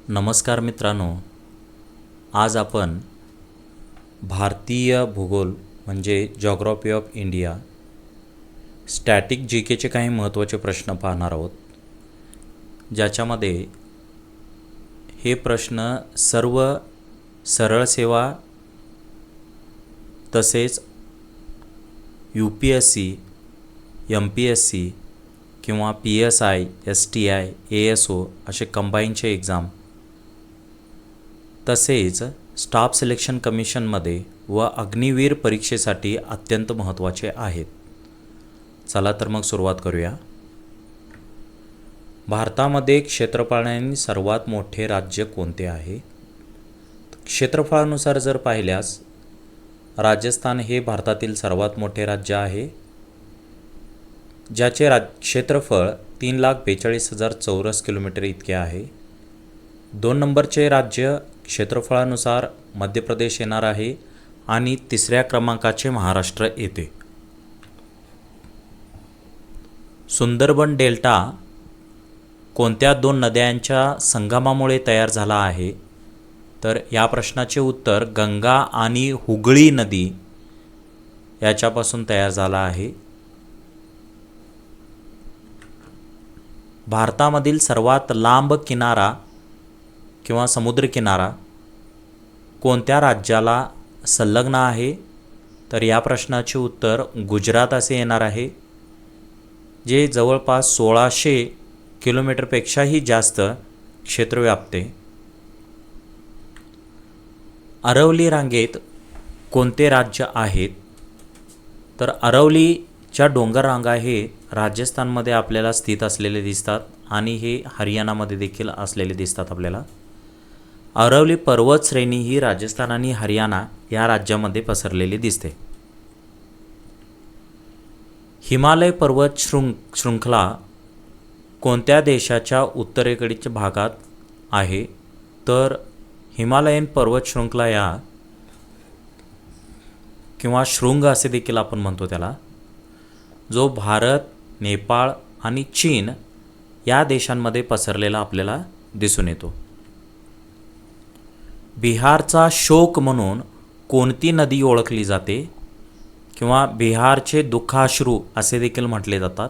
नमस्कार मित्रांनो, आज आपण भारतीय भूगोल म्हणजे जॉग्रॉफी ऑफ इंडिया स्टॅटिक जी केचे काही महत्त्वाचे प्रश्न पाहणार आहोत, ज्याच्यामध्ये हे प्रश्न सर्व सरळ सेवा तसेच UPSC, MPSC किंवा PSI, STI, ASO असे कंबाईनचे एक्झाम तसेच स्टाफ सिलेक्शन कमिशनमध्ये व अग्निवीर परीक्षेसाठी अत्यंत महत्त्वाचे आहेत. चला तर मग सुरुवात करूया. भारतामध्ये क्षेत्रफळाने सर्वात मोठे राज्य कोणते आहे? क्षेत्रफळानुसार जर पाहिल्यास राजस्थान हे भारतातील सर्वात मोठे राज्य आहे, ज्याचे क्षेत्रफळ 3,42,000 चौरस किलोमीटर इतके आहे. 2 नंबरचे राज्य क्षेत्रफळानुसार मध्य प्रदेश येणार आहे आणि 3ऱ्या क्रमांकाचे महाराष्ट्र येते. सुंदरबन डेल्टा कोणत्या 2 नद्यांच्या संगमामुळे तयार झाला आहे? तर या प्रश्नाचे उत्तर गंगा आणि हुगळी नदी याच्यापासून तयार झाला आहे. भारतामधील सर्वात लांब किनारा किंवा समुद्रकिनारा कोणत्या राज्याला संलग्न आहे? तर या प्रश्नाचे उत्तर गुजरात असे येणार आहे, जे जवळपास 1600 किलोमीटरपेक्षाही जास्त क्षेत्र व्यापते. अरवली रांगेत कोणते राज्य आहेत? तर अरवलीच्या डोंगर रांगा हे राजस्थानमध्ये आपल्याला स्थित असलेले दिसतात आणि हे हरियाणामध्ये देखील असलेले दिसतात आपल्याला. अरवली पर्वत श्रेणी ही राजस्थान आणि हरियाणा या राज्यामध्ये पसरलेली दिसते. हिमालय पर्वत शृंखला कोणत्या देशाच्या उत्तरेकडील भागात आहे? तर हिमालयन पर्वत शृंखला या किंवा शृंग असे देखील आपण म्हणतो त्याला, जो भारत, नेपाळ आणि चीन या देशांमध्ये पसरलेला आपल्याला दिसून येतो. बिहारचा शोक म्हणून कोणती नदी ओळखली जाते? किंवा बिहारचे दुःखाश्रू असे देखील म्हटले जातात.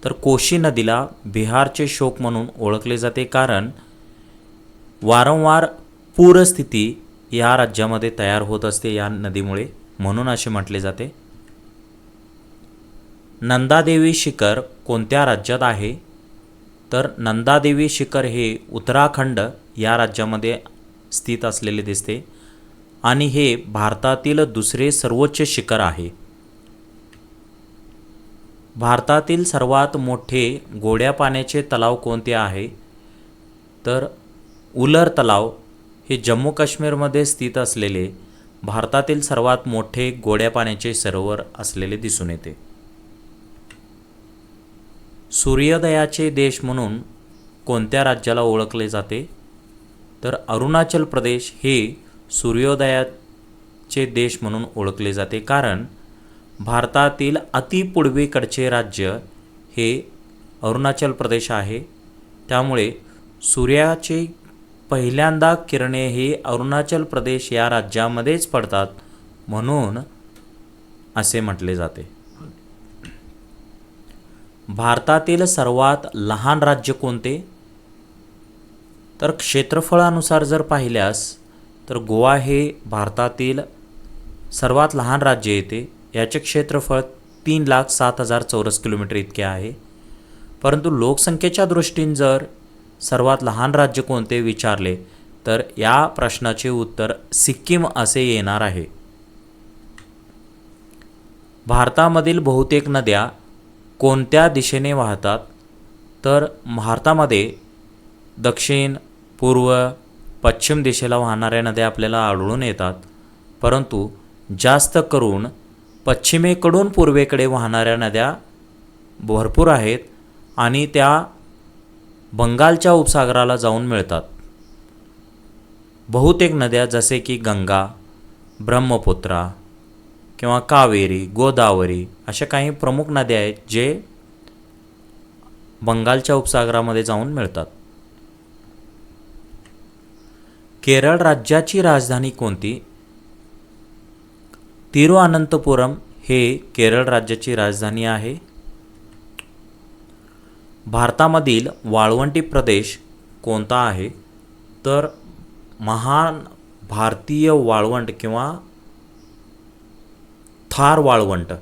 तर कोशी नदीला बिहारचे शोक म्हणून ओळखले जाते, कारण वारंवार पूरस्थिती या राज्यामध्ये तयार होत असते या नदीमुळे, म्हणून असे म्हटले जाते. नंदादेवी शिखर कोणत्या राज्यात आहे? तर नंदादेवी शिखर हे उत्तराखंड या राज्यामध्ये स्थित असलेले दिसते आणि हे भारतातील दुसरे सर्वोच्च शिखर आहे. भारतातील सर्वात मोठे गोड्या पाण्याचे तलाव कोणते आहे? तर उलर तलाव हे जम्मू काश्मीरमध्ये स्थित असलेले भारतातील सर्वात मोठे गोड्या पाण्याचे सरोवर असलेले दिसून येते. सूर्योदयाचे देश म्हणून कोणत्या राज्याला ओळखले जाते? तर अरुणाचल प्रदेश हे सूर्योदयाचे देश म्हणून ओळखले जाते, कारण भारतातील अतिपूर्वेकडचे राज्य हे अरुणाचल प्रदेश आहे. त्यामुळे सूर्याचे पहिल्यांदा किरणे हे अरुणाचल प्रदेश या राज्यामध्येच पडतात, म्हणून असे म्हटले जाते. भारतातील सर्वात लहान राज्य कोणते? तर क्षेत्रफळानुसार जर पाहिल्यास तर गोवा हे भारतातील सर्वात लहान राज्य येते. याचे क्षेत्रफळ 3,07,000 चौरस किलोमीटर इतके आहे. परंतु लोकसंख्येच्या दृष्टीने जर सर्वात लहान राज्य कोणते विचारले तर या प्रश्नाचे उत्तर सिक्कीम असे येणार आहे. भारतामधील बहुतेक नद्या कोणत्या दिशेने वाहतात? तर भारतामध्ये दक्षिण, पूर्व, पश्चिम दिशेला वाहणाऱ्या नद्या आपल्याला आढळून येतात, परंतु जास्त करून पश्चिमेकडून पूर्वेकडे वाहणाऱ्या नद्या भरपूर आहेत आणि त्या बंगालच्या उपसागराला जाऊन मिळतात. बहुतेक नद्या जसे की गंगा, ब्रह्मपुत्रा किंवा कावेरी, गोदावरी अशा काही प्रमुख नद्या आहेत जे बंगालच्या उपसागरामध्ये जाऊन मिळतात. केरळ राज्याची राजधानी कोणती? तिरुअनंतपुरम हे केरळ राज्याची राजधानी आहे. भारतामधील वाळवंटी प्रदेश कोणता आहे? तर महान भारतीय वाळवंट किंवा थार वाळवंट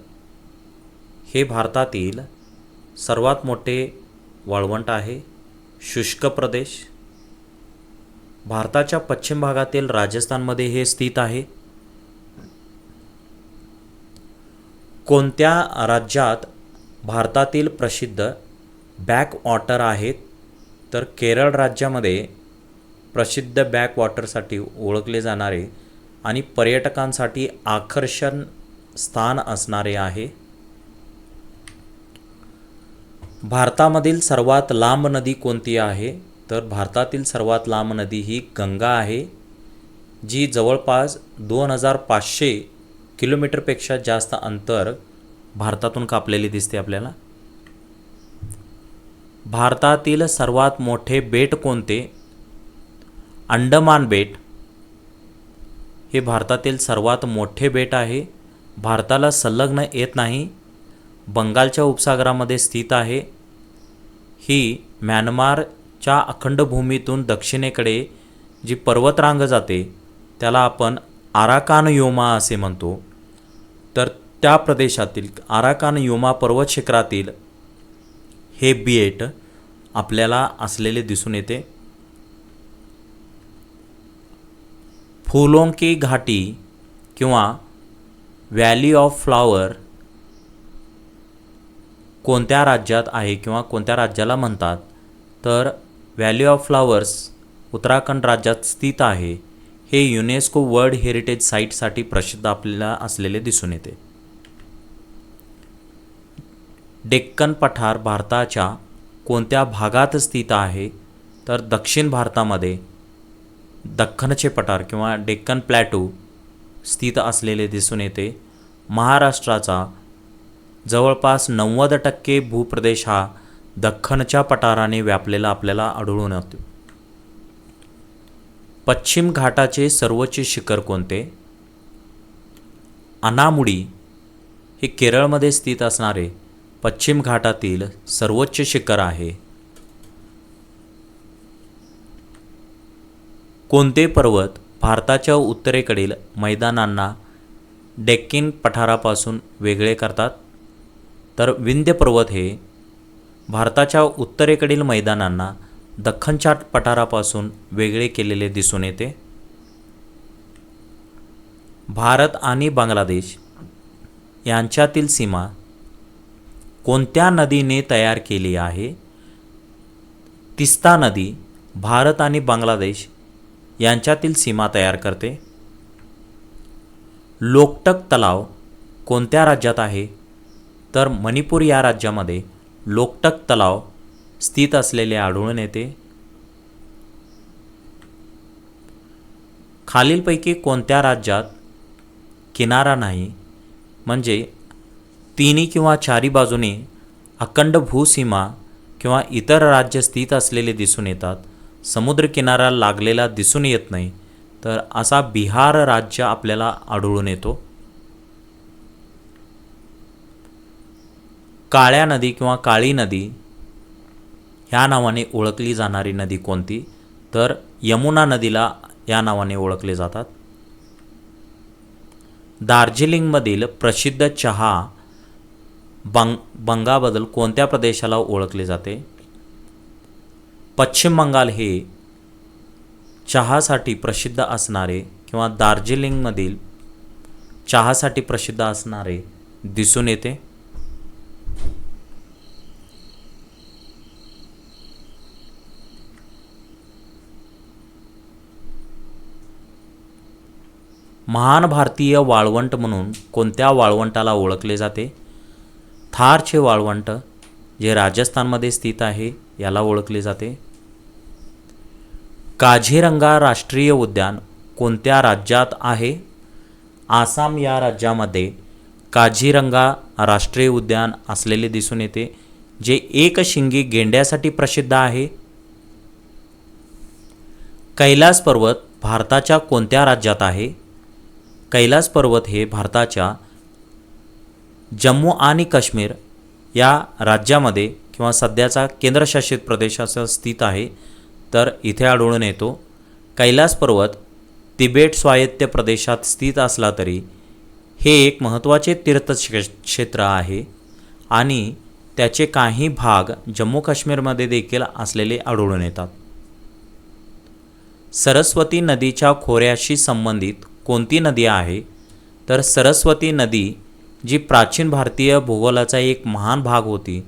हे भारतातील सर्वात मोठे वाळवंट आहे. शुष्क प्रदेश भारताच्या पश्चिम भागातील राजस्थानमध्ये हे स्थित आहे. कोणत्या राज्यात भारतातील प्रसिद्ध बॅकवॉटर आहेत? तर केरळ राज्यामध्ये प्रसिद्ध बॅकवॉटरसाठी ओळखले जाणारे आणि पर्यटकांसाठी आकर्षण स्थान असणारे आहे. भारतामधील सर्वात लांब नदी कोणती आहे? तर भारतातील सर्वात लांब नदी ही गंगा आहे, जी जवळपास 2500 किलोमीटरपेक्षा जास्त अंतर भारतातून कापलेली दिसते आपल्याला. भारतातील सर्वात मोठे बेट कोणते? अंदमान बेट हे भारतातील सर्वात मोठे बेट आहे. भारताला संलग्न येत नाही, बंगालच्या उपसागरामध्ये स्थित आहे. ही म्यानमारच्या अखंड भूमीतून दक्षिणेकडे जी पर्वतरांग जाते त्याला आपण आराकान योमा असे म्हणतो. तर त्या प्रदेशातील आराकान योमा पर्वत शिखरातील हे बेट आपल्याला असलेले दिसून येते. फुलों की घाटी किंवा व्हॅली ऑफ फ्लॉवर कोणत्या राज्यात आहे किंवा कोणत्या राज्याला म्हणतात? तर व्हॅली ऑफ फ्लॉवर्स उत्तराखंड राज्यात स्थित आहे. हे युनेस्को वर्ल्ड हेरिटेज साईटसाठी प्रसिद्ध आपल्याला असलेले दिसून येते. डेक्कन पठार भारताच्या कोणत्या भागात स्थित आहे? तर दक्षिण भारतामध्ये दख्खनचे पठार किंवा डेक्कन प्लॅटू स्थित असलेले दिसून येते. महाराष्ट्राचा जवळपास 90% भूप्रदेश हा दख्खनच्या पठाराने व्यापलेला आपल्याला आढळून येतो. पश्चिम घाटाचे सर्वोच्च शिखर कोणते? अनामुडी हे केरळमध्ये स्थित असणारे पश्चिम घाटातील सर्वोच्च शिखर आहे. कोणते पर्वत भारताच्या उत्तरेकडील मैदानांना डेक्कन पठारापासून वेगळे करतात? तर विंध्य पर्वत हे भारताच्या उत्तरेकडील मैदानांना दख्खनच्या पठारापासून वेगळे केलेले दिसून येते. भारत आणि बांगलादेश यांच्यातील सीमा कोणत्या नदीने तयार केली आहे? तिस्ता नदी भारत आणि बांगलादेश यांच्यातील सीमा तयार करते. लोकटक तलाव कोणत्या राज्यात आहे? तर मणिपूर या राज्यामध्ये लोकटक तलाव स्थित असलेले आढळून येते. खालीलपैकी कोणत्या राज्यात किनारा नाही, म्हणजे तिन्ही किंवा चारी बाजूने अखंड भूसीमा किंवा इतर राज्य स्थित असलेले दिसून येतात, समुद्रकिनारा लागलेला दिसून येत नाही? तर असा बिहार राज्य आपल्याला आढळून येतो. काळ्या नदी किंवा काळी नदी ह्या नावाने ओळखली जाणारी नदी कोणती? तर यमुना नदीला या नावाने ओळखले जातात. दार्जिलिंगमधील प्रसिद्ध चहा बंगाबद्दल कोणत्या प्रदेशाला ओळखले जाते? पश्चिम बंगाल हे चहासाठी प्रसिद्ध असणारे किंवा दार्जिलिंगमधील चहासाठी प्रसिद्ध असणारे दिसून येते. महान भारतीय वाळवंट म्हणून कोणत्या वाळवंटाला ओळखले जाते? थारचे वाळवंट जे राजस्थानमध्ये स्थित आहे याला ओळखले जाते. काझीरंगा राष्ट्रीय उद्यान कोणत्या राज्यात आहे? आसाम या राज्यामध्ये काझीरंगा राष्ट्रीय उद्यान असलेले दिसून येते, जे एकशिंगी गेंड्यासाठी प्रसिद्ध आहे. कैलास पर्वत भारताच्या कोणत्या राज्यात आहे? कैलास पर्वत हे भारताच्या जम्मू आणि काश्मीर या राज्यामध्ये किंवा सध्याचा केंद्रशासित प्रदेशात स्थित आहे. तर इथे आढळून येतो. कैलास पर्वत तिबेट स्वायत्त प्रदेशात स्थित असला तरी हे एक महत्त्वाचे तीर्थक्षेत्र आहे आणि त्याचे काही भाग जम्मू काश्मीरमध्ये देखील असलेले आढळून येतात. सरस्वती नदीच्या खोऱ्याशी संबंधित कोणती नदी आहे? तर सरस्वती नदी जी प्राचीन भारतीय भूगोलाचा एक महान भाग होती,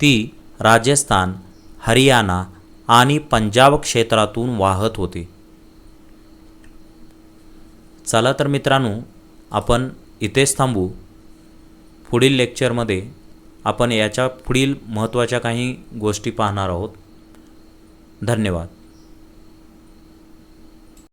ती राजस्थान, हरियाणा आणि पंजाब क्षेत्रातून वाहत होती. चला तर मित्रांनो, आपण इथेच थांबू. पुढील लेक्चरमध्ये आपण याच्या पुढील महत्त्वाच्या काही गोष्टी पाहणार आहोत. धन्यवाद.